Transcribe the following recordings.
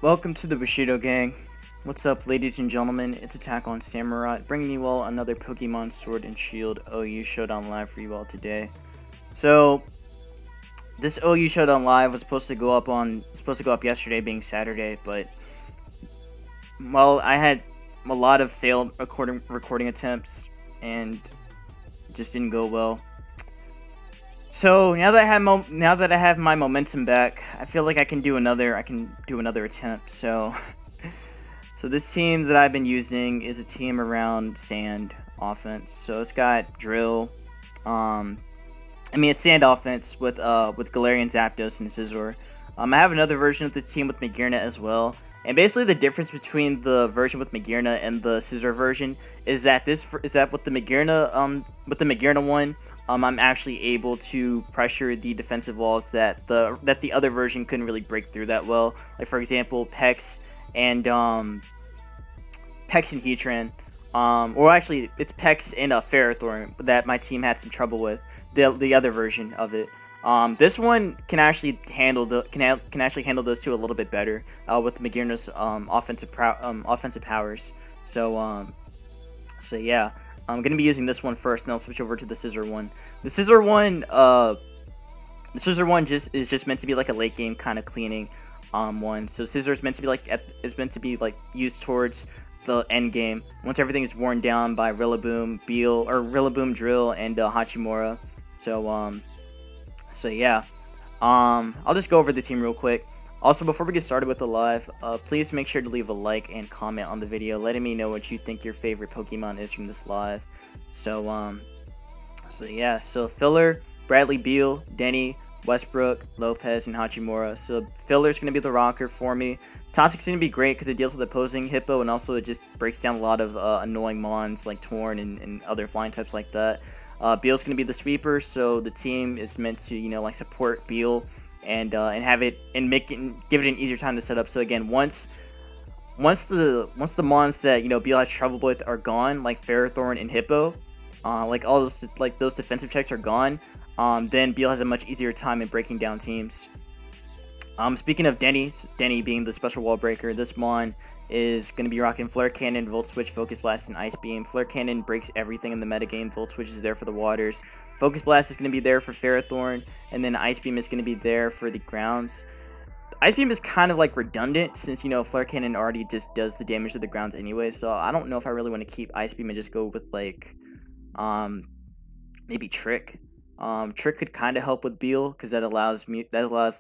Welcome to the Bushido Gang. What's up, ladies and gentlemen? It's AttackonSamurott, bringing you all another Pokemon Sword and Shield OU Showdown live for you all today. So, this OU Showdown live was supposed to go up yesterday, being Saturday, but I had a lot of failed recording attempts and it just didn't go well. So now that I have my momentum back, I feel like I can do another attempt. So this team that I've been using is a team around sand offense. So it's got drill. It's sand offense with Galarian Zapdos and Scizor. I have another version of this team with Magearna as well. And basically the difference between the version with Magearna and the Scizor version is that with the Magearna one, I'm actually able to pressure the defensive walls that the other version couldn't really break through that well. Like for example, Pex and Heatran. Or actually, it's Pex and Ferrothorn that my team had some trouble with. The other version of it. This one can actually handle those two a little bit better with Magearna's offensive powers. So yeah. I'm going to be using this one first, and I'll switch over to the Scizor one. The Scizor one is just meant to be like a late game kind of cleaning one. So Scizor is meant to be like used towards the end game once everything is worn down by Rillaboom, Rillaboom, Drill, and Hachimura. So yeah. I'll just go over the team real quick. Also, before we get started with the live, please make sure to leave a like and comment on the video, letting me know what you think your favorite Pokemon is from this live. So yeah. So filler, Bradley Beal, Denny, Westbrook, Lopez, and Hachimura. So filler's gonna be the rocker for me. Toxic's gonna be great because it deals with opposing Hippo, and also it just breaks down a lot of annoying mons like Torn and other flying types like that. Beal's gonna be the sweeper, so the team is meant to support Beal. And have it and give it an easier time to set up. So again, once the mons that Beal has trouble with are gone, like Ferrothorn and Hippo, all those defensive checks are gone, then Beal has a much easier time in breaking down teams. Speaking of Denny being the special wall breaker, this mon is going to be rocking Flare Cannon, Volt Switch, Focus Blast, and Ice Beam. Flare Cannon breaks everything in the metagame. Volt Switch is there for the waters. Focus Blast is going to be there for Ferrothorn, and then Ice Beam is going to be there for the grounds. Ice Beam is kind of like redundant since Flare Cannon already just does the damage to the grounds anyway, so I don't know if I really want to keep Ice Beam and just go with maybe Trick. Trick could kind of help with Beal because that allows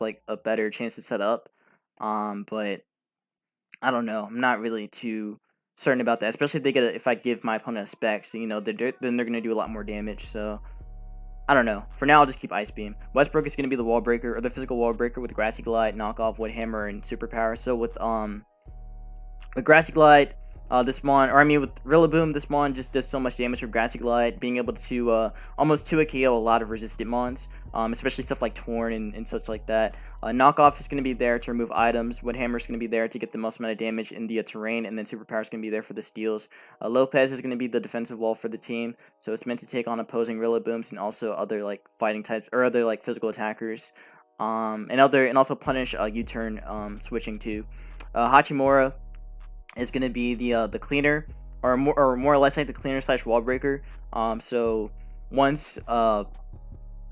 like a better chance to set up. But I don't know. I'm not really too certain about that, especially if I give my opponent a spec, so then they're gonna do a lot more damage. So I don't know. For now, I'll just keep Ice Beam. Westbrook is gonna be the wall breaker or the physical wall breaker with Grassy Glide, Knockoff, Wood Hammer, and Superpower. So with Grassy Glide, with Rillaboom, this mon just does so much damage with Grassy Glide, being able to almost 2 KO a lot of resistant mons, especially stuff like Torn and such like that. Knockoff is going to be there to remove items. Wood Hammer is going to be there to get the most amount of damage in the terrain, and then Superpower is going to be there for the steals. Lopez is going to be the defensive wall for the team, so it's meant to take on opposing Rillabooms and also other fighting types or other physical attackers, and also punish U-turn switching too. Hachimura is going to be the cleaner, or more or less like the cleaner / wall breaker.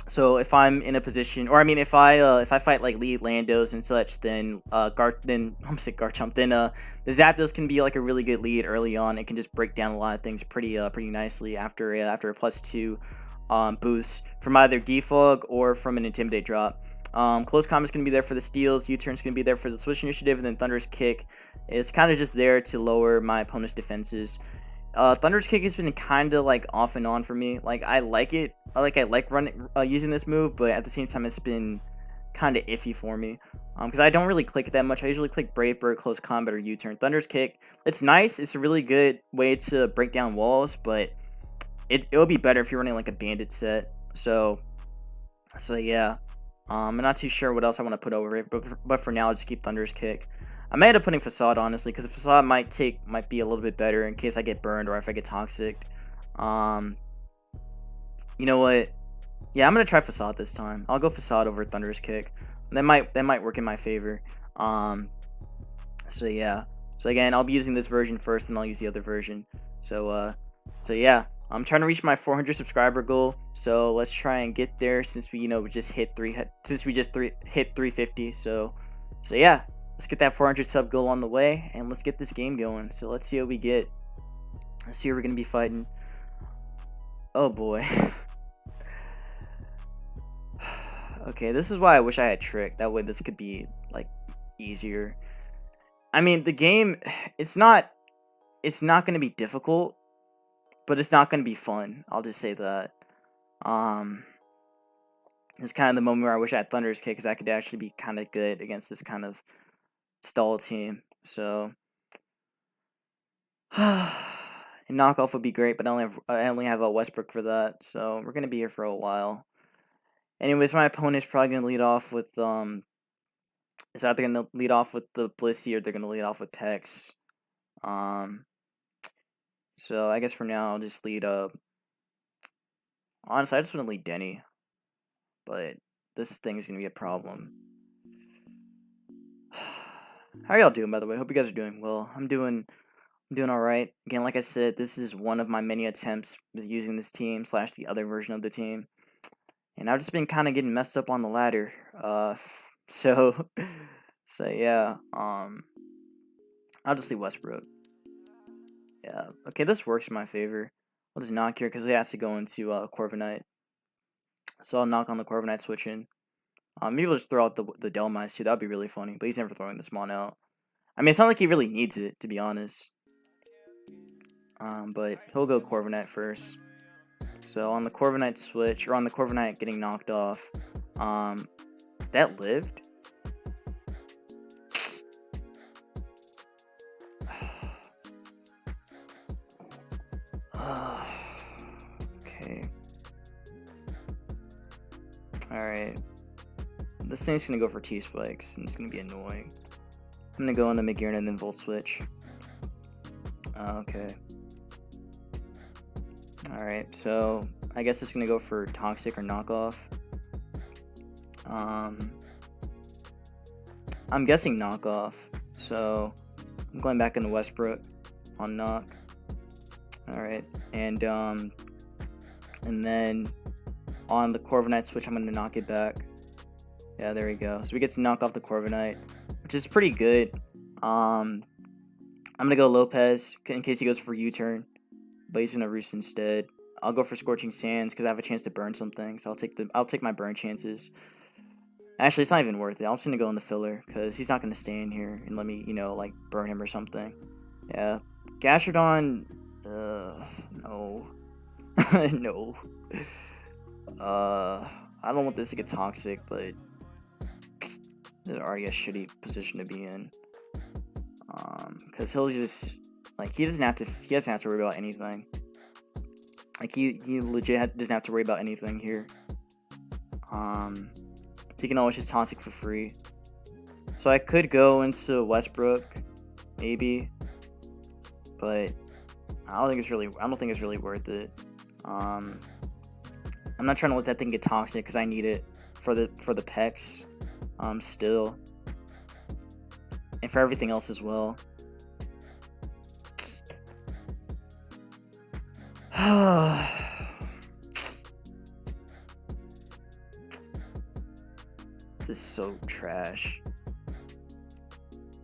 So if I'm in a position, if I fight like lead Landos and such, then Garchomp, then the Zapdos can be like a really good lead early on. It can just break down a lot of things pretty nicely after a +2 boost from either defog or from an Intimidate drop. Close Combat is going to be there for the steals, U-turn is going to be there for the switch initiative, and then Thunder's Kick is kind of just there to lower my opponent's defenses. Thunder's Kick has been kind of off and on for me. I like it. I like running using this move, but at the same time it's been kind of iffy for me. Because I don't really click it that much. I usually click Brave Bird, Close Combat, or U-turn. Thunder's Kick, it's nice. It's a really good way to break down walls, but it would be better if you're running a bandit set. So yeah. I'm not too sure what else I want to put over it, but for now I'll just keep Thunder's Kick. I may end up putting Facade, honestly, because Facade might be a little bit better in case I get burned or if I get toxic. You know what? Yeah, I'm gonna try Facade this time. I'll go Facade over Thunder's Kick. That might work in my favor. So yeah. So again, I'll be using this version first, and I'll use the other version. So yeah, I'm trying to reach my 400 subscriber goal. So let's try and get there since we just hit hit 350. So yeah, let's get that 400 sub goal on the way, and let's get this game going. So let's see what we get. Let's see who we're gonna be fighting. Oh boy. Okay, this is why I wish I had Trick. That way this could be like easier. I mean, the game, it's not going to be difficult, but it's not going to be fun. I'll just say that. It's kind of the moment where I wish I had Thunder's Kick, because I could actually be kind of good against this kind of stall team. So, and knockoff would be great, but I only have a Westbrook for that. So we're gonna be here for a while. Anyways, my opponent's probably gonna lead off with it's either gonna lead off with the Blissey or they're gonna lead off with Pex. So I guess for now I'll just lead honestly, I just want to lead Denny, but this thing is gonna be a problem. How y'all doing, by the way? Hope you guys are doing well. I'm doing all right. Again, like I said, this is one of my many attempts with using this team / the other version of the team, and I've just been kind of getting messed up on the ladder. So yeah. I'll just leave Westbrook. Yeah. Okay, this works in my favor. I'll just knock here because he has to go into Corviknight. So I'll knock on the Corviknight switch in. Maybe we'll just throw out the Delmice too. That'd be really funny. But he's never throwing this Mon out. I mean, it's not like he really needs it, to be honest. But he'll go Corviknight first. So on the Corviknight switch, or on the Corviknight getting knocked off, that lived. Okay. Alright. This thing's gonna go for T-Spikes, and it's gonna be annoying. I'm gonna go into Magearna and then Volt Switch. Okay. Alright, so I guess it's gonna go for Toxic or Knockoff. I'm guessing Knockoff, so I'm going back into Westbrook on Knock. Alright, and then on the Corviknight switch, I'm going to knock it back. Yeah, there we go. So we get to knock off the Corviknight, which is pretty good. I'm going to go Lopez in case he goes for U-turn, but he's going to Roost instead. I'll go for Scorching Sands because I have a chance to burn something, so I'll take my burn chances. Actually, it's not even worth it. I'm just going to go in the filler because he's not going to stay in here and let me, like, burn him or something. Yeah. Gastrodon, no. No. I don't want this to get toxic, but this is already a shitty position to be in. Because he'll just, like, he doesn't have to worry about anything. Like, he legit doesn't have to worry about anything here. He can always just toxic for free. So I could go into Westbrook, maybe, but I don't think it's really worth it. I'm not trying to let that thing get toxic because I need it for the Pex, still, and for everything else as well. This is so trash.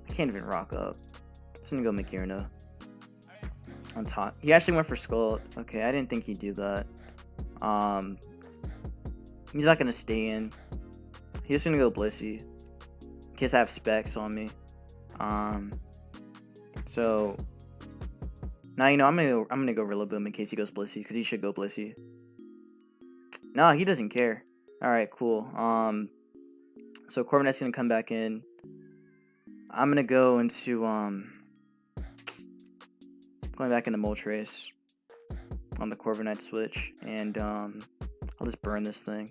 I can't even rock up. I'm just gonna go Magearna on top. He actually went for Skull. Okay, I didn't think he'd do that. He's not gonna stay in. He's gonna go Blissey in case I have specs on me. So now I'm gonna go Rillaboom in case he goes Blissey because he should go Blissey. No, he doesn't care. All right, cool. So Corviknight's gonna come back in. I'm gonna go into going back into Moltres on the Corviknight switch, and I'll just burn this thing.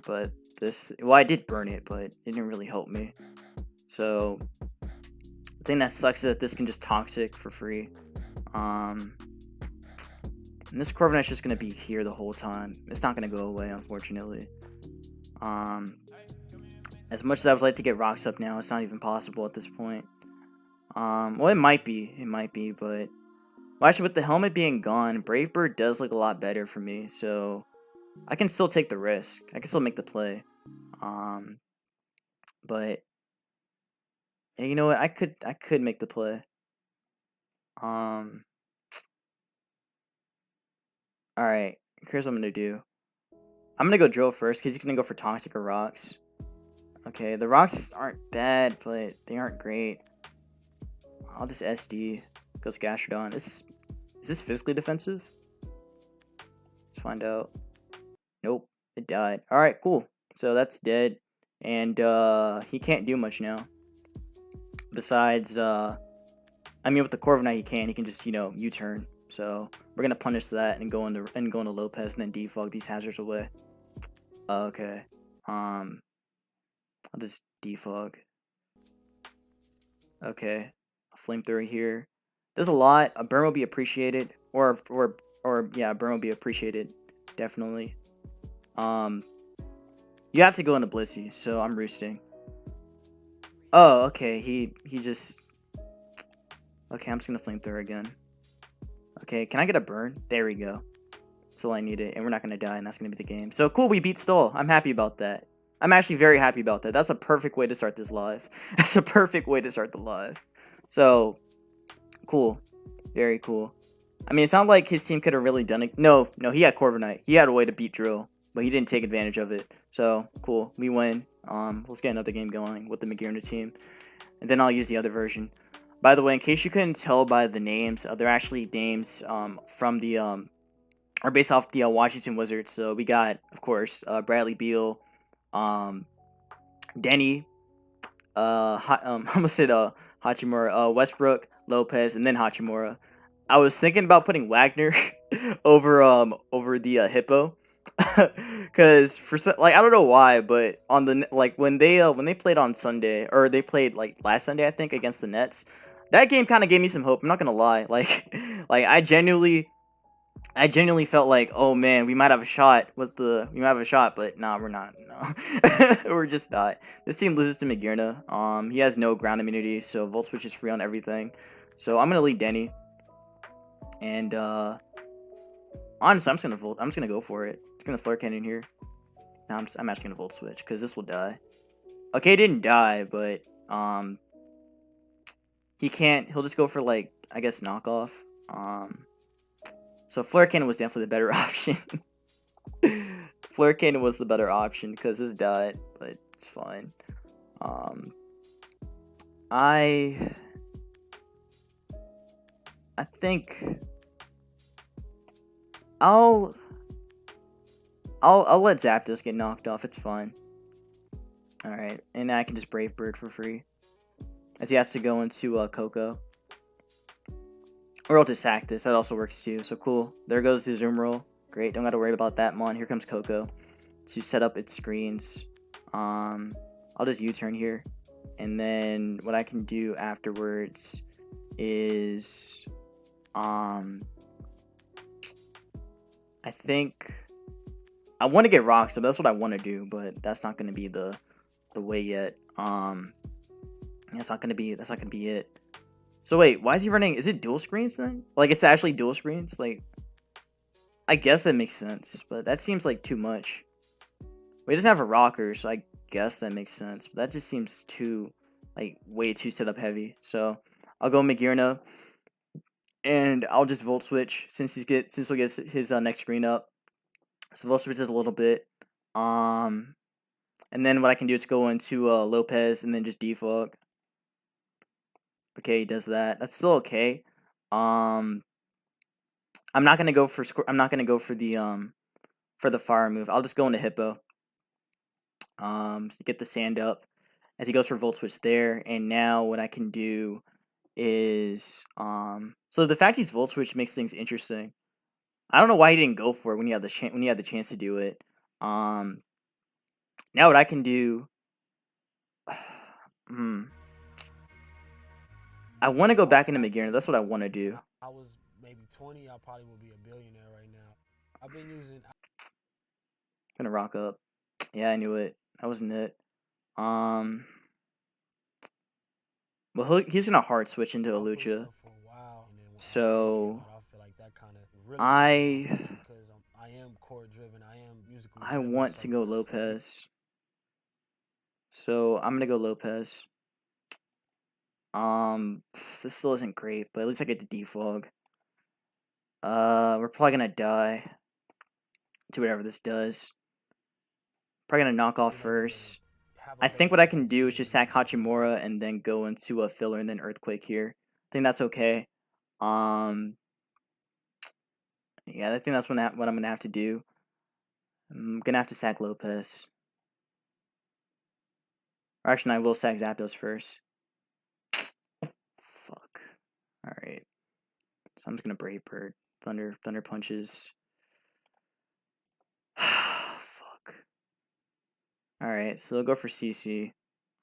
But I did burn it, but it didn't really help me. So the thing that sucks is that this can just toxic for free. And this Corviknight's just gonna be here the whole time. It's not gonna go away, unfortunately. As much as I would like to get rocks up now, it's not even possible at this point. Well, it might be, but well, actually, with the helmet being gone, Brave Bird does look a lot better for me, so I can still take the risk. I can still make the play. But hey, you know what? I could make the play. All right. Here's what I'm gonna do. I'm gonna go drill first because he's gonna go for toxic or rocks. Okay, the rocks aren't bad, but they aren't great. I'll just SD. Goes Gastrodon. Is this physically defensive? Let's find out. Nope, it died. All right, cool. So that's dead, and he can't do much now. Besides, I mean, with the Corviknight he can. He can just U-turn. So we're gonna punish that and go into Lopez and then defog these hazards away. Okay. I'll just defog. Okay. Flamethrower here. There's a lot. A burn will be appreciated. Or yeah, a burn will be appreciated. Definitely. You have to go into Blissey, so I'm roosting. Oh, okay. He just. Okay, I'm just gonna Flamethrower again. Okay, can I get a burn? There we go. That's all I needed, and we're not gonna die, and that's gonna be the game. So cool, we beat Stall. I'm happy about that. I'm actually very happy about that. That's a perfect way to start this live. That's a perfect way to start the live. So, cool. Very cool. I mean, it sounded like his team could have really done it. No, he had Corviknight. He had a way to beat Drill, but he didn't take advantage of it. So, cool. We win. Let's get another game going with the Magearna team. And then I'll use the other version. By the way, in case you couldn't tell by the names, they're actually names from the are based off the Washington Wizards. So we got, of course, Bradley Beal, Denny, I almost said Hachimura, Westbrook, Lopez, and then Hachimura. I was thinking about putting Wagner over the Hippo, because I don't know why, but on the when they played on Sunday, or they played last Sunday, I think, against the Nets, that game kind of gave me some hope. I'm not gonna lie, I genuinely felt like, oh man, we might have a shot, but nah, we're not. No, we're just not. This team loses to Magearna. He has no ground immunity, so Volt Switch is free on everything. So I'm gonna lead Denny, and honestly, I'm just gonna go for it. It's gonna Flare Cannon here. No, I'm actually gonna Volt Switch because this will die. Okay, it didn't die, but he can't. He'll just go for I guess knockoff. So Flare Cannon was definitely the better option. Flare Cannon was the better option because this died, but it's fine. I think I'll let Zapdos get knocked off. It's fine. All right, and I can just Brave Bird for free, as he has to go into Coco. Or I'll just sack this. That also works too. So cool. There goes the Zoom roll. Great. Don't got to worry about that mon. Here comes Coco to set up its screens. I'll just U-turn here. And then what I can do afterwards is I think I want to get rocks, so that's what I want to do, but that's not going to be the way yet. That's not going to be it. So wait, why is he running? Is it dual screens then? It's actually dual screens? I guess that makes sense, but that seems like too much. He doesn't have a rocker, so I guess that makes sense. But that just seems too, way too setup heavy. So I'll go Magearna, and I'll just Volt Switch since he'll get his next screen up. So Volt Switch is a little bit. And then what I can do is go into Lopez and then just defog. Okay, he does that. That's still okay. I'm not gonna go for the fire move. I'll just go into Hippo. Get the sand up as he goes for Volt Switch there, and now what I can do is so the fact he's Volt Switch makes things interesting. I don't know why he didn't go for it when he had the chance to do it. Now what I can do. I want to go back into Magearna. That's what I want to do. I was maybe 20. I probably would be a billionaire right now. I've been using. Gonna rock up. Yeah, I knew it. That wasn't it. Well, he's gonna hard switch into a I'll push Lucha. stuff for a while, and then when So I feel like that kind of really changes my I mood because I am chord driven, I am musically I driven. want So to go Lopez. So I'm gonna go Lopez. This still isn't great, but at least I get to defog. We're probably gonna die to whatever this does. Probably gonna knock off first. I think what I can do is just sack Hachimura and then go into a filler and then Earthquake here. I think that's okay. Yeah, I think that's what I'm gonna have to do. I'm gonna have to sack Lopez. Or actually, I will sack Zapdos first. Fuck. Alright. So I'm just gonna Brave Bird. Thunder punches. Fuck. Alright, so they'll go for CC.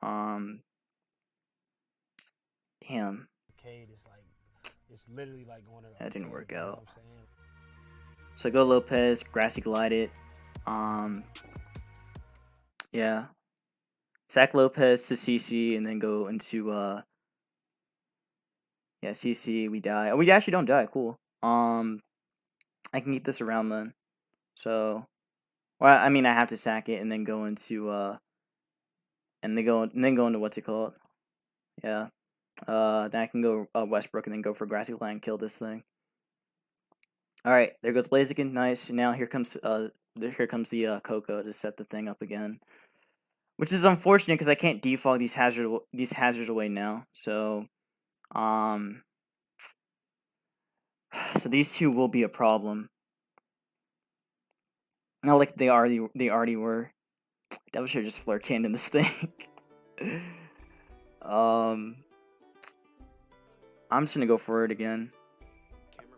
Damn. It's literally like going to That didn't work you know out. what I'm saying? So go Lopez, Grassy Glide it. Yeah. Sack Lopez to CC and then go into yeah, CC, we die. Oh, we actually don't die, cool. I can keep this around then. So well, I mean I have to sack it and then go into and then go into what's it called? Yeah. Then I can go Westbrook and then go for Grassy Glide and kill this thing. Alright, there goes Blaziken, nice. Now here comes the Coco to set the thing up again. Which is unfortunate because I can't defog these hazards away now. So so these two will be a problem. Not like they already were. Devil should just Flare Cannon this thing. I'm just gonna go for it again.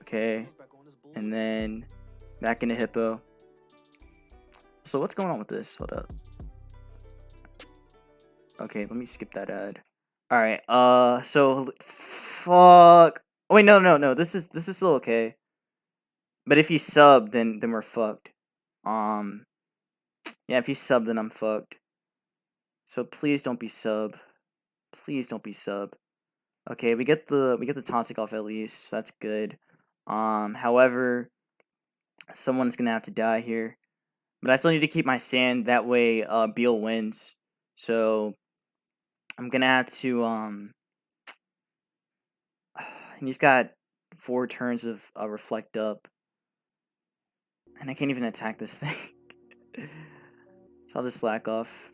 Okay. And then back into Hippo. So what's going on with this? Hold up. Okay, let me skip that ad. Alright, so fuck. Oh, wait, no. This is still okay. But if you sub, then we're fucked. Yeah, if you sub, then I'm fucked. So please don't be sub. Please don't be sub. Okay, we get the toxic off at least. So that's good. However, someone's gonna have to die here. But I still need to keep my sand. That way, Beal wins. So I'm gonna have to and he's got 4 turns of reflect up. And I can't even attack this thing. So I'll just slack off.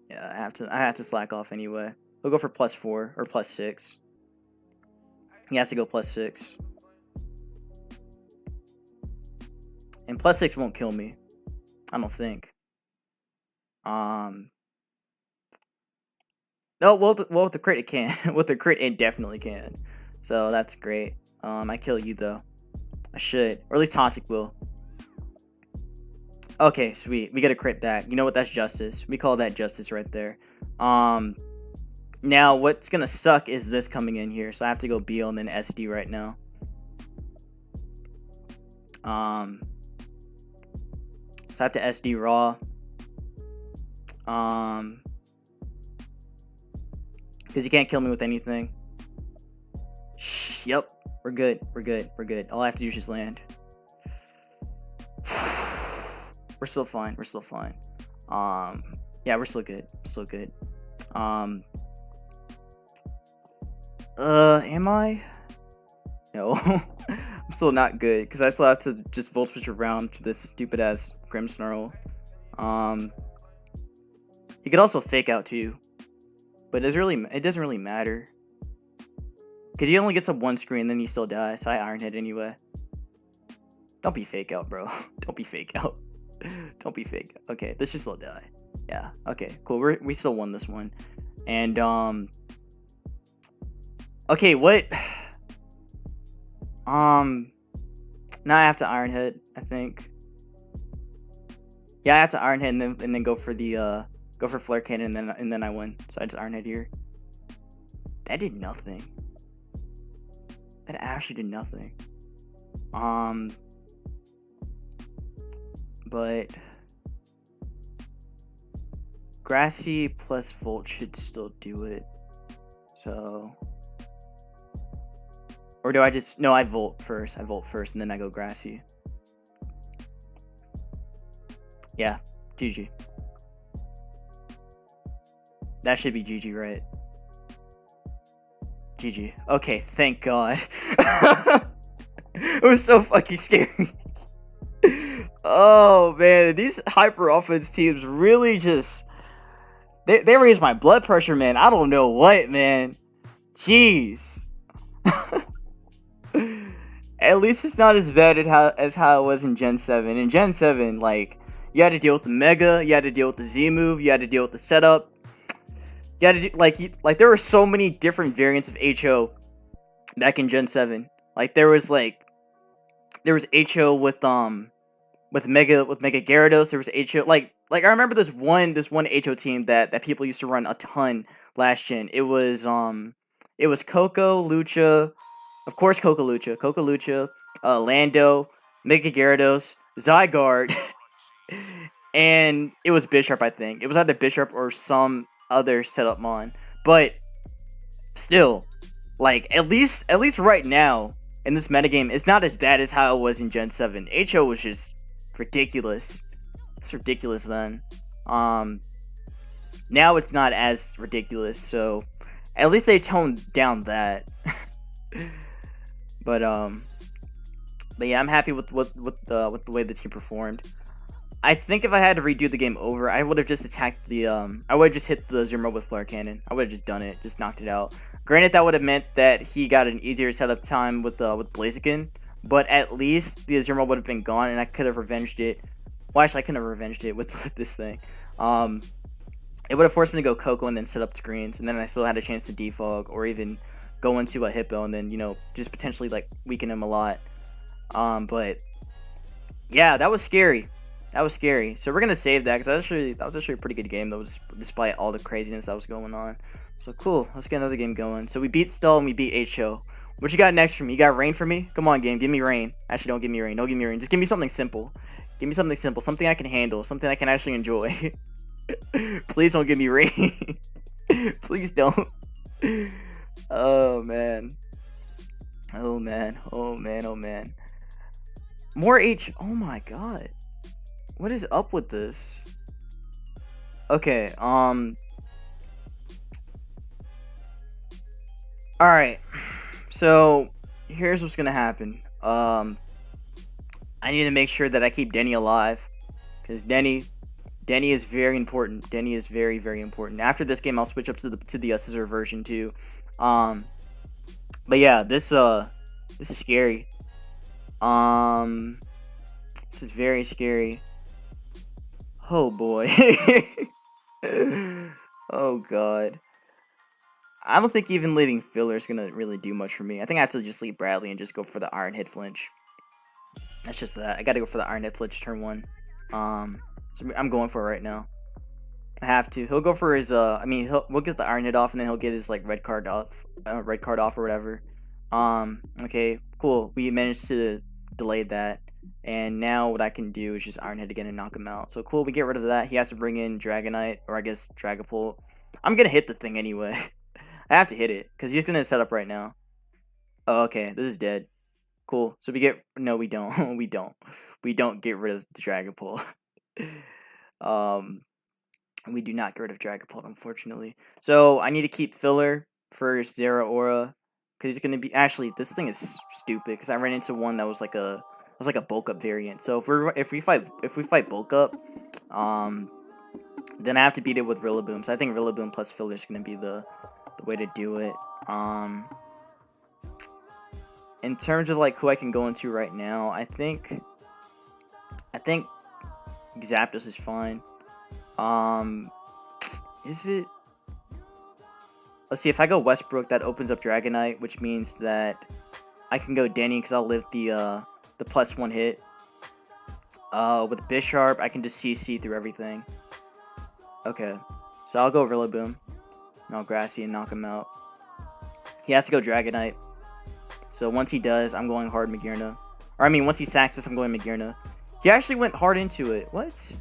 Yeah, I have to slack off anyway. We'll go for +4 or +6. He has to go +6. And +6 won't kill me. I don't think. No, well with the crit it can. With the crit it definitely can. So that's great. I kill you though. I should. Or at least Toxic will. Okay, sweet. We get a crit back. You know what? That's justice. We call that justice right there. Now what's gonna suck is this coming in here. So I have to go Beal and then SD right now. So I have to SD raw. Because you can't kill me with anything. Yep. We're good. All I have to do is just land. We're still fine. Yeah, we're still good. Am I? No. I'm still not good, because I still have to just Volt Switch around to this stupid ass Grimmsnarl. He could also fake out too. But it doesn't really matter. Because he only gets up 1 screen, then he still dies, so I Iron Head anyway. Don't be fake out, bro. Don't be fake out. Okay, this should still die. Yeah, okay, cool. We still won this one. And, okay, what? Now I have to Iron Head, I think. Yeah, I have to Iron Head and then go for the, go for Flare Cannon and then I win. So I just Iron Head here. That did nothing. That actually did nothing. But Grassy plus Volt should still do it. So, or do I just, no, I Volt first. I Volt first, and then I go Grassy. Yeah, GG. That should be GG, right? GG. Okay, thank God. It was so fucking scary. Oh, man. These hyper offense teams really just... They raised my blood pressure, man. I don't know what, man. Jeez. At least it's not as bad as how it was in Gen 7. In Gen 7, like, you had to deal with the Mega, you had to deal with the Z move, you had to deal with the setup. You had to do, like there were so many different variants of HO back in Gen 7. Like there was HO with Mega Gyarados. There was HO like I remember this one HO team that people used to run a ton last gen. It was Coco, Lucha, of course Coco Lucha, Lando, Mega Gyarados, Zygarde, and it was Bisharp, I think. It was either Bisharp or some other setup mon. But still, like at least right now in this metagame, it's not as bad as how it was in Gen 7. HO was just ridiculous. It's ridiculous then. Now it's not as ridiculous, so at least they toned down that. But yeah, I'm happy with the way the team performed. I think if I had to redo the game over, I would have just attacked the I would have just hit the Zimmer with Flare Cannon. I would have just done it, just knocked it out. Granted, that would have meant that he got an easier setup time with Blaziken, but at least the Zimmer would have been gone, and I could have revenged it. Well, actually, I couldn't have revenged it with this thing. It would have forced me to go Coco and then set up screens, and then I still had a chance to defog or even go into a Hippo and then, you know, just potentially like weaken him a lot. But yeah, that was scary. That was scary. So we're gonna save that because that was actually a pretty good game though, despite all the craziness that was going on. So cool. Let's get another game going. So we beat Stull and we beat HO. What you got next for me? You got Rain for me? Come on, game. Give me Rain. Actually, don't give me Rain. Don't give me Rain. Just give me something simple. Give me something simple. Something I can handle. Something I can actually enjoy. Please don't give me Rain. Please don't. Oh man. Oh man. Oh man. Oh man. More H. Oh my god. What is up with this? Okay. Alright. So here's what's gonna happen. I need to make sure that I keep Denny alive. Because Denny is very important. Denny is very, very important. After this game, I'll switch up to the Scizor version too. But yeah, this is scary. This is very scary. Oh boy. Oh god. I don't think even leading filler is gonna really do much for me. I think I have to just leave Bradley and just go for the Iron Head Flinch. That's just that. I gotta go for the Iron Head Flinch turn 1. So I'm going for it right now. I have to. He'll go for his we'll get the Iron Head off and then he'll get his like red card off or whatever. Okay, cool. We managed to delay that. And now what I can do is just Iron Head again and knock him out. So cool, we get rid of that. He has to bring in Dragonite, or I guess Dragapult. I'm gonna hit the thing anyway. I have to hit it, because he's gonna set up right now. Oh, okay, this is dead. Cool. So we get... No, we don't. We don't. We don't get rid of the Dragapult. We do not get rid of Dragapult, unfortunately. So I need to keep filler for Zeraora, because he's gonna be... Actually, this thing is stupid, because I ran into one that was like a... It was like a bulk up variant. So if we fight bulk up, then I have to beat it with Rillaboom. So I think Rillaboom plus filler is gonna be the way to do it. In terms of like who I can go into right now, I think Zapdos is fine. Is it? Let's see. If I go Westbrook, that opens up Dragonite, which means that I can go Denny because I'll live the +1 hit. With Bisharp, I can just CC through everything. Okay, so I'll go Rillaboom. And I'll Grassy and knock him out. He has to go Dragonite. So once he does, I'm going hard Magearna. Or I mean, once he sacks this, I'm going Magearna. He actually went hard into it. What?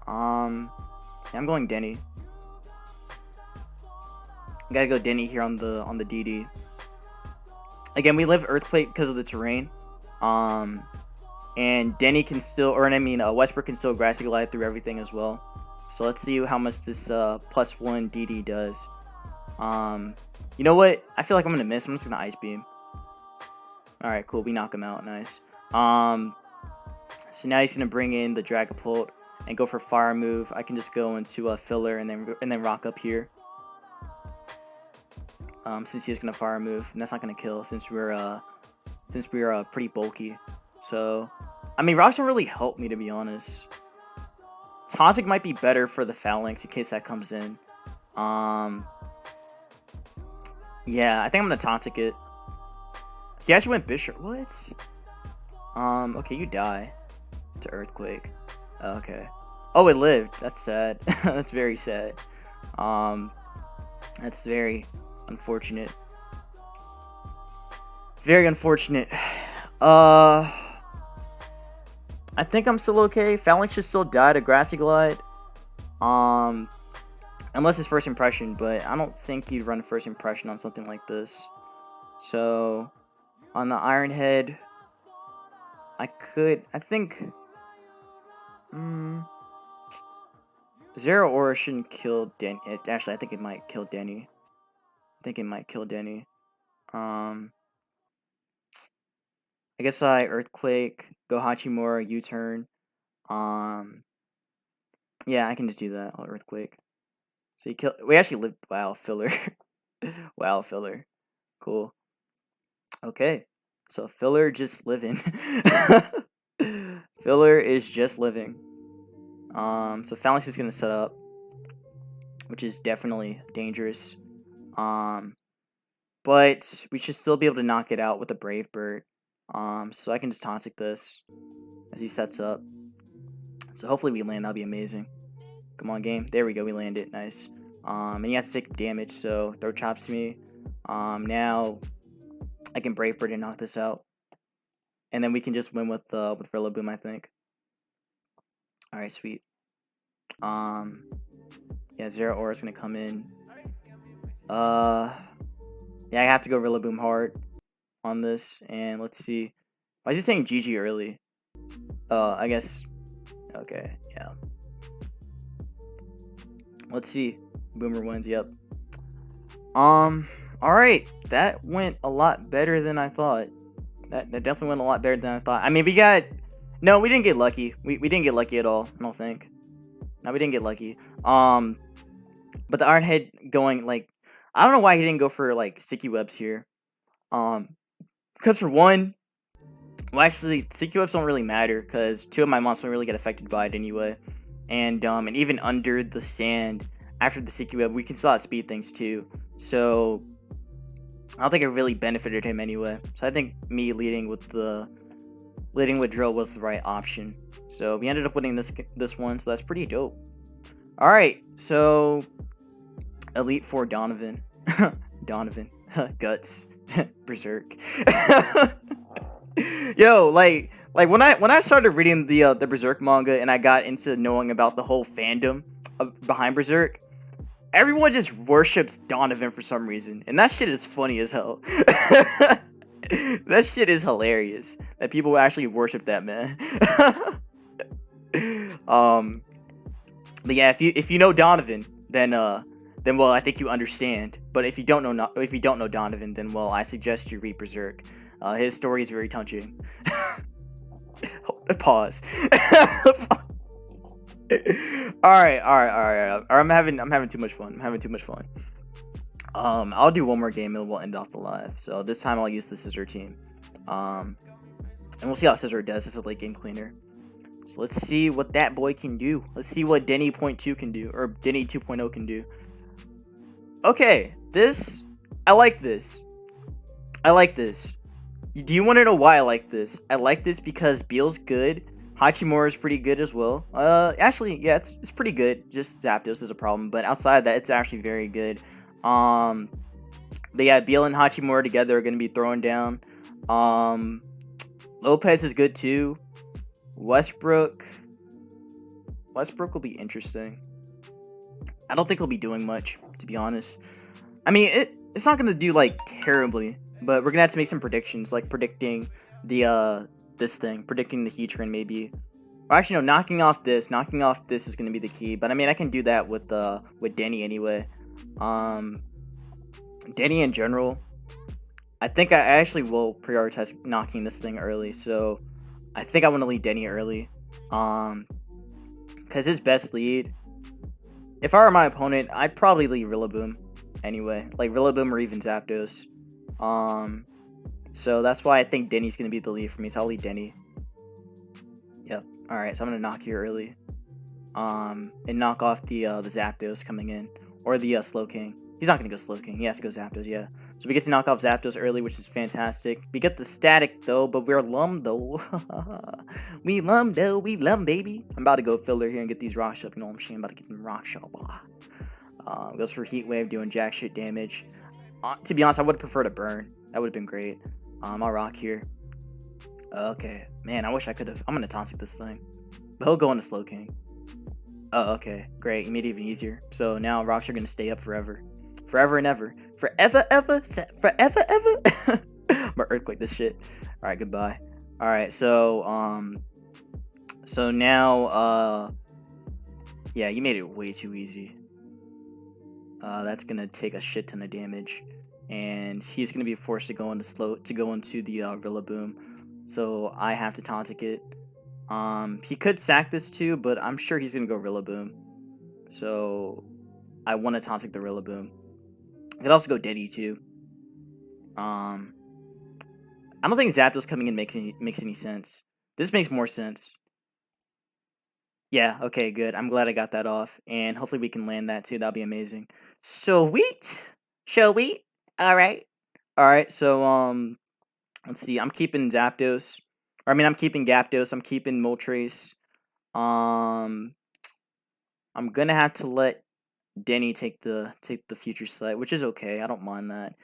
Yeah, I'm going Denny. Gotta go Denny here on the DD. Again, we live Earthquake because of the terrain. And Denny can still, or I mean, Westbrook can still Grassy Glide through everything as well. So let's see how much this +1 DD does. You know what? I feel like I'm gonna miss. I'm just gonna Ice Beam. All right, cool. We knock him out. Nice. So now he's gonna bring in the Dragapult and go for Fire move. I can just go into a Filler and then rock up here. Since he's gonna Fire move, and that's not gonna kill since we're pretty bulky. So, I mean, Rocks don't really help me, to be honest. Toxic might be better for the Phalanx in case that comes in. Yeah, I think I'm gonna Toxic it. He actually went Bishop. What? Okay, you die to Earthquake. Okay. Oh, it lived. That's sad. That's very sad. That's very unfortunate. Very unfortunate. I think I'm still okay. Phalanx should still die to Grassy Glide. Unless it's first impression, but I don't think you'd run first impression on something like this. So, on the Iron Head, I think... Zero Aura shouldn't kill Denny. Actually, I think it might kill Denny. I guess I Earthquake, go Hachimura, U-turn. Yeah, I can just do that. I'll Earthquake. So you kill. We actually lived. Wow, Filler. Wow, Filler. Cool. Okay, so Filler just living. Filler is just living. So Phalanx is gonna set up, which is definitely dangerous. But we should still be able to knock it out with a Brave Bird. So I can just Toxic this as he sets up. So hopefully we land. That'll be amazing. Come on, game. There we go. We landed. Nice. And he has to take damage, so Throat Chops me. Now I can Brave Bird and knock this out. And then we can just win with Rillaboom, I think. Alright, sweet. Yeah, Zero Aura is gonna come in. Yeah, I have to go Rillaboom hard on this, and let's see. Why is he saying GG early? I guess. Okay, yeah. Let's see. Boomer wins. Yep. All right. That went a lot better than I thought. That definitely went a lot better than I thought. I mean, we didn't get lucky. We didn't get lucky at all. I don't think. No, we didn't get lucky. But the Iron Head going like, I don't know why he didn't go for like Sticky Webs here. Because for one, well, actually, Sticky Webs don't really matter because two of my monsters don't really get affected by it anyway. And even under the sand, after the Sticky Web, we can still outspeed things too. So I don't think it really benefited him anyway. So I think me leading with Drill was the right option. So we ended up winning this one, so that's pretty dope. All right, so Elite Four Donovan, Donovan, Guts, Berserk. Yo, like when I started reading the Berserk manga and I got into knowing about the whole fandom behind Berserk, everyone just worships Donovan for some reason, and that shit is funny as hell. That shit is hilarious that people actually worship that man. But yeah, if you know Donovan, then well, I think you understand. But if you don't know Donovan, then well, I suggest you read Berserk. His story is very touching. Pause. All right. I'm having too much fun. I'll do one more game and we'll end off the live. So this time I'll use the Scizor team. And we'll see how Scizor does. It's a late game cleaner. So let's see what that boy can do. Let's see what Denny 0.2 can do, or Denny 2.0 can do. Okay, I like this. Do you want to know why I like this? I like this because Beal's good. Hachimura is pretty good as well. Actually, yeah, it's pretty good. Just Zapdos is a problem, but outside of that, it's actually very good. But yeah, Beal and Hachimura together are going to be throwing down. Lopez is good too. Westbrook will be interesting. I don't think he'll be doing much, to be honest. I mean, it's not gonna do like terribly, but we're gonna have to make some predictions, like predicting the predicting the heat train maybe. Or actually, no, knocking off this is gonna be the key. But I mean, I can do that with Denny anyway. Denny in general, I think I actually will prioritize knocking this thing early. So I think I want to lead Denny early. Because his best lead, if I were my opponent, I'd probably lead Rillaboom anyway. Like Rillaboom or even Zapdos. So that's why I think Denny's going to be the lead for me. So I'll lead Denny. Yep. Alright, so I'm going to knock here early. And knock off the Zapdos coming in. Or the Slowking. He's not going to go Slowking. He has to go Zapdos, yeah. So we get to knock off Zapdos early, which is fantastic. We get the static, though, but we're Lum, though. We Lum, though. We Lum, baby. I'm about to go filler here and get these Rock Shop. You know what I'm saying? I'm about to get them Rock Shop. Goes for Heat Wave, doing jack shit damage. To be honest, I would have preferred a burn. That would have been great. I'll rock here. Okay. Man, I wish I could have. I'm going to Toxic this thing. But he'll go into Slowking. Oh, okay. Great. You made it even easier. So now rocks are going to stay up forever. Forever and ever. Forever, ever. Forever, ever. I'm gonna earthquake this shit. Alright, goodbye. Alright, so, so now, yeah, you made it way too easy. That's going to take a shit ton of damage. And he's going to be forced to go into the Rillaboom. So I have to Tauntic it. He could sack this too, but I'm sure he's gonna go Rillaboom. So I want to Tauntic the Rillaboom. I could also go Denny too. I don't think Zapdos coming in makes any sense. This makes more sense. Yeah, okay, good. I'm glad I got that off. And hopefully we can land that too. That'll be amazing. Sweet! Shall we? Alright. Alright, so, let's see. I'm keeping Zapdos. Or, I mean, I'm keeping Zapdos. I'm keeping Moltres. I'm gonna have to let Denny take the Future Sight, which is okay. I don't mind that.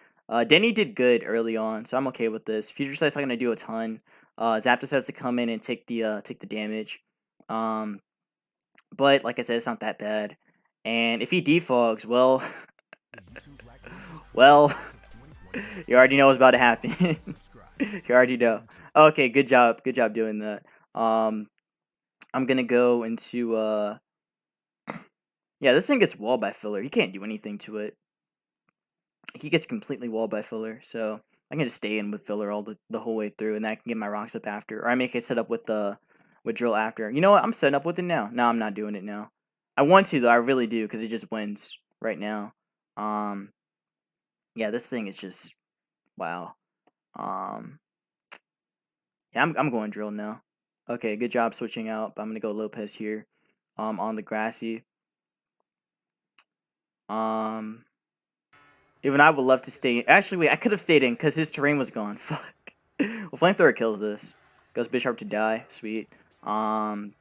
Denny did good early on, so I'm okay with this. Future Sight's not gonna do a ton. Zapdos has to come in and take the damage. But like I said, it's not that bad. And if he defogs, well, well, you already know what's about to happen. You already know. Okay, good job doing that. I'm gonna go into yeah, this thing gets walled by filler. He can't do anything to it. He gets completely walled by filler, so I can just stay in with filler all the whole way through, and then I can get my rocks up after, or I make it set up with drill after. You know what? I'm setting up with it now. No, I'm not doing it now. I want to though. I really do because it just wins right now. Yeah, this thing is just wow. Yeah, I'm going drill now. Okay, good job switching out. But I'm gonna go Lopez here. On the grassy. Even I would love to stay. Actually, wait, I could have stayed in because his terrain was gone. Fuck. Well, Flamethrower kills this. Goes Bisharp to die. Sweet. And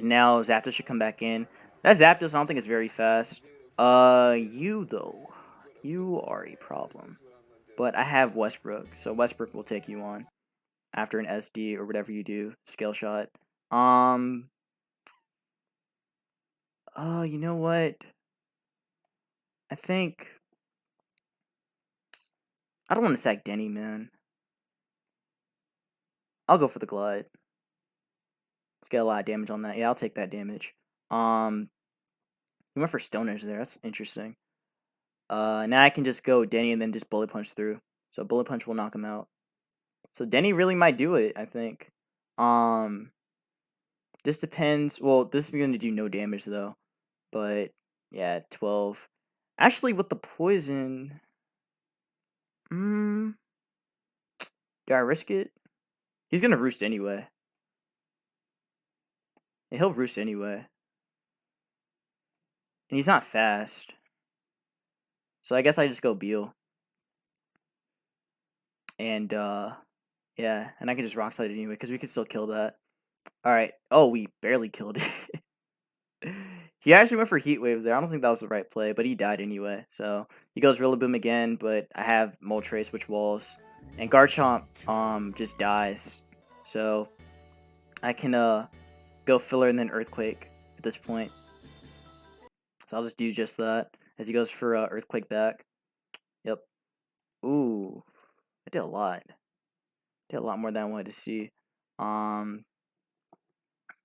now Zapdos should come back in. That Zapdos, I don't think it's very fast. You though, you are a problem. But I have Westbrook, so Westbrook will take you on after an SD or whatever you do. Scale shot. You know what? I think I don't want to sack Denny, man. I'll go for the Glide. Let's get a lot of damage on that. Yeah, I'll take that damage. He went for Stoners there. That's interesting. Now I can just go Denny and then just Bullet Punch through. So Bullet Punch will knock him out. So Denny really might do it, I think. This depends. Well, this is going to do no damage, though. But, yeah, 12. Actually, with the poison... do I risk it? He's going to roost anyway. Yeah, he'll roost anyway. And he's not fast. So I guess I just go Beal. And, yeah. And I can just Rock Slide it anyway, because we can still kill that. Alright. Oh, we barely killed it. He actually went for Heat Wave there. I don't think that was the right play, but he died anyway. So he goes Rillaboom again, but I have Moltres, which walls. And Garchomp just dies. So I can go filler and then Earthquake at this point. So I'll just do just that as he goes for Earthquake back. Ooh, I did a lot. Did a lot more than I wanted to see.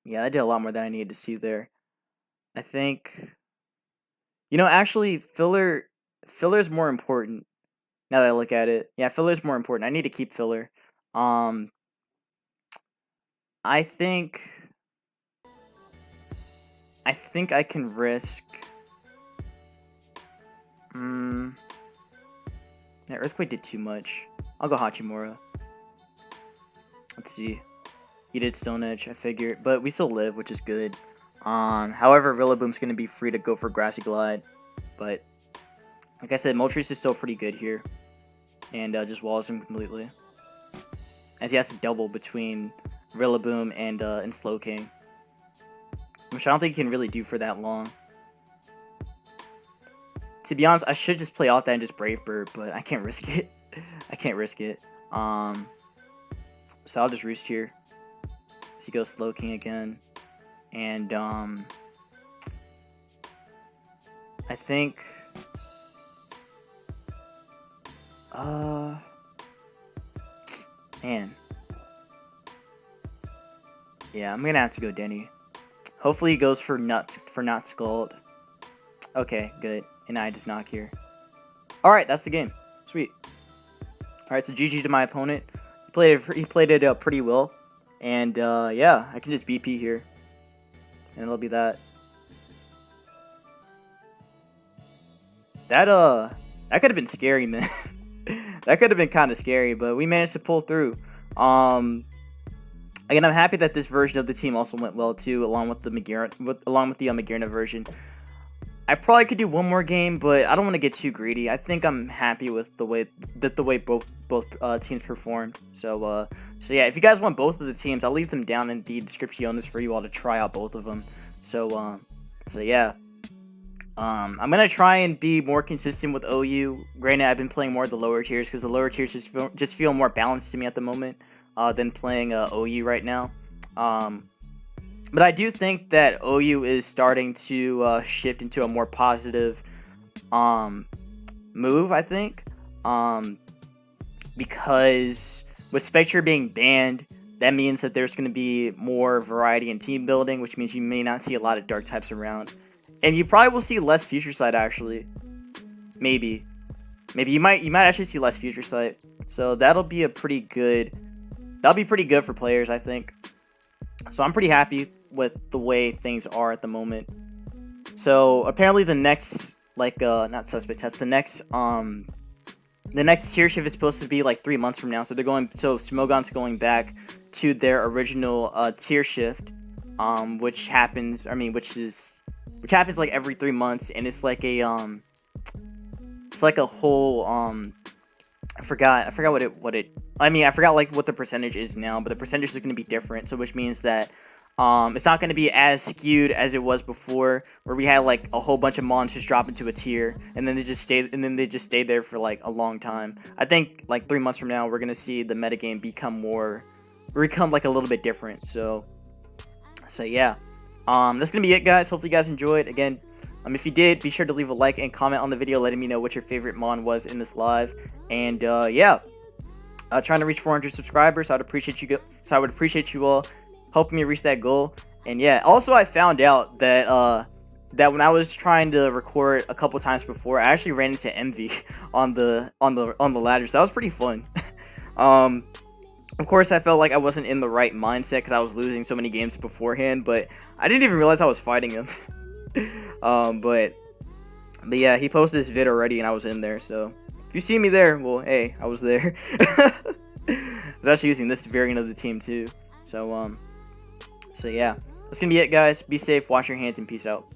Yeah, I did a lot more than I needed to see there. I think, actually, filler's more important now that I look at it. Yeah, filler's more important. I need to keep filler. Um, I think I can risk. Yeah, Earthquake did too much. I'll go Hachimura. Let's see. He did Stone Edge, I figured, but we still live, which is good. However, Rillaboom's gonna be free to go for Grassy Glide, but like I said, Moltres is still pretty good here, and just walls him completely, as he has to double between Rillaboom and Slowking, which I don't think he can really do for that long. To be honest, I should just play off that and just Brave Bird, but I can't risk it. I can't risk it. So I'll just Roost here. So he goes Slowking again. And I think man. Yeah, I'm gonna have to go Denny. Hopefully he goes for not Scald. Okay, good. And I just knock here. Alright, that's the game. Sweet. Alright, so GG to my opponent. He played it pretty well. And yeah, I can just BP here. And it'll be that. That could have been scary, man. That could have been kind of scary, but we managed to pull through. Again, I'm happy that this version of the team also went well too, along with the Magearna version. I probably could do one more game, but I don't want to get too greedy. I think I'm happy with the way both teams performed. So yeah, if you guys want both of the teams, I'll leave them down in the description for you all to try out both of them. So yeah, I'm gonna try and be more consistent with OU. Granted, I've been playing more of the lower tiers because the lower tiers just feel more balanced to me at the moment than playing OU right now. But I do think that OU is starting to shift into a more positive move, I think. Because with Spectre being banned, that means that there's going to be more variety in team building, which means you may not see a lot of dark types around. And you probably will see less Future Sight, actually. Maybe you might actually see less Future Sight. So that'll be pretty good for players, I think. So I'm pretty happy with the way things are at the moment. So apparently the next not suspect test, the next tier shift is supposed to be like 3 months from now. So Smogon's going back to their original tier shift, which happens like every 3 months, and it's like a whole I forgot what the percentage is now, but the percentage is going to be different. So which means that it's not going to be as skewed as it was before, where we had like a whole bunch of monsters drop into a tier and then they just stay there for like a long time. I think like 3 months from now we're going to see the metagame become like a little bit different. So yeah. That's going to be it, guys. Hopefully you guys enjoyed. Again, if you did, be sure to leave a like and comment on the video letting me know what your favorite mon was in this live. And yeah, trying to reach 400 subscribers. So I would appreciate you all helping me reach that goal. And yeah, also I found out that when I was trying to record a couple times before, I actually ran into Envy on the ladder. So that was pretty fun. Of course, I felt like I wasn't in the right mindset because I was losing so many games beforehand, but I didn't even realize I was fighting him. But yeah, he posted this vid already and I was in there. So if you see me there, well, hey, I was there. I was actually using this variant of the team too. So yeah, that's gonna be it, guys. Be safe, wash your hands, and peace out.